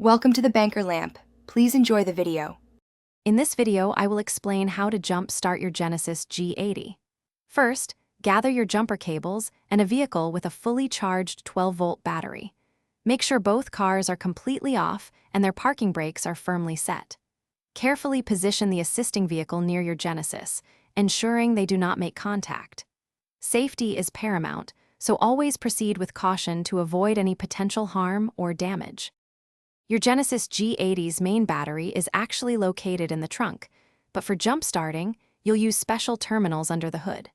Welcome to the banker lamp. Please enjoy the video. In this video, I will explain how to jump-start your Genesis G80. First, gather your jumper cables and a vehicle with a fully charged 12-volt battery. Make sure both cars are completely off and their parking brakes are firmly set. Carefully position the assisting vehicle near your Genesis, ensuring they do not make contact. Safety is paramount, so always proceed with caution to avoid any potential harm or damage. Your Genesis G80's main battery is actually located in the trunk, but for jump-starting, you'll use special terminals under the hood.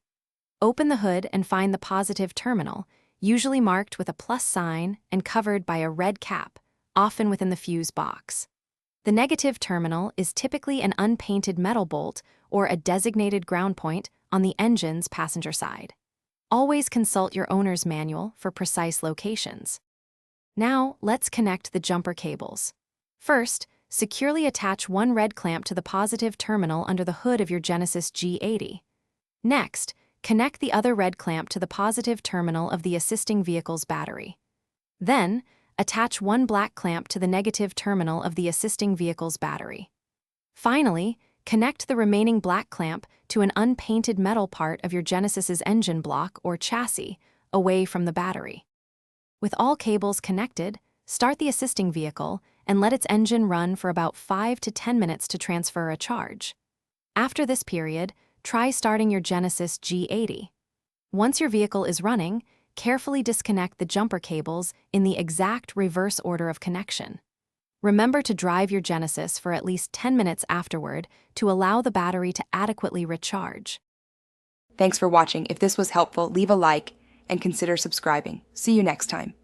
Open the hood and find the positive terminal, usually marked with a plus sign and covered by a red cap, often within the fuse box. The negative terminal is typically an unpainted metal bolt or a designated ground point on the engine's passenger side. Always consult your owner's manual for precise locations. Now, let's connect the jumper cables. First, securely attach one red clamp to the positive terminal under the hood of your Genesis G80. Next, connect the other red clamp to the positive terminal of the assisting vehicle's battery. Then, attach one black clamp to the negative terminal of the assisting vehicle's battery. Finally, connect the remaining black clamp to an unpainted metal part of your Genesis's engine block or chassis, away from the battery. With all cables connected, start the assisting vehicle and let its engine run for about 5 to 10 minutes to transfer a charge. After this period, try starting your Genesis G80. Once your vehicle is running, carefully disconnect the jumper cables in the exact reverse order of connection. Remember to drive your Genesis for at least 10 minutes afterward to allow the battery to adequately recharge. Thanks for watching. If this was helpful, leave a like and consider subscribing. See you next time.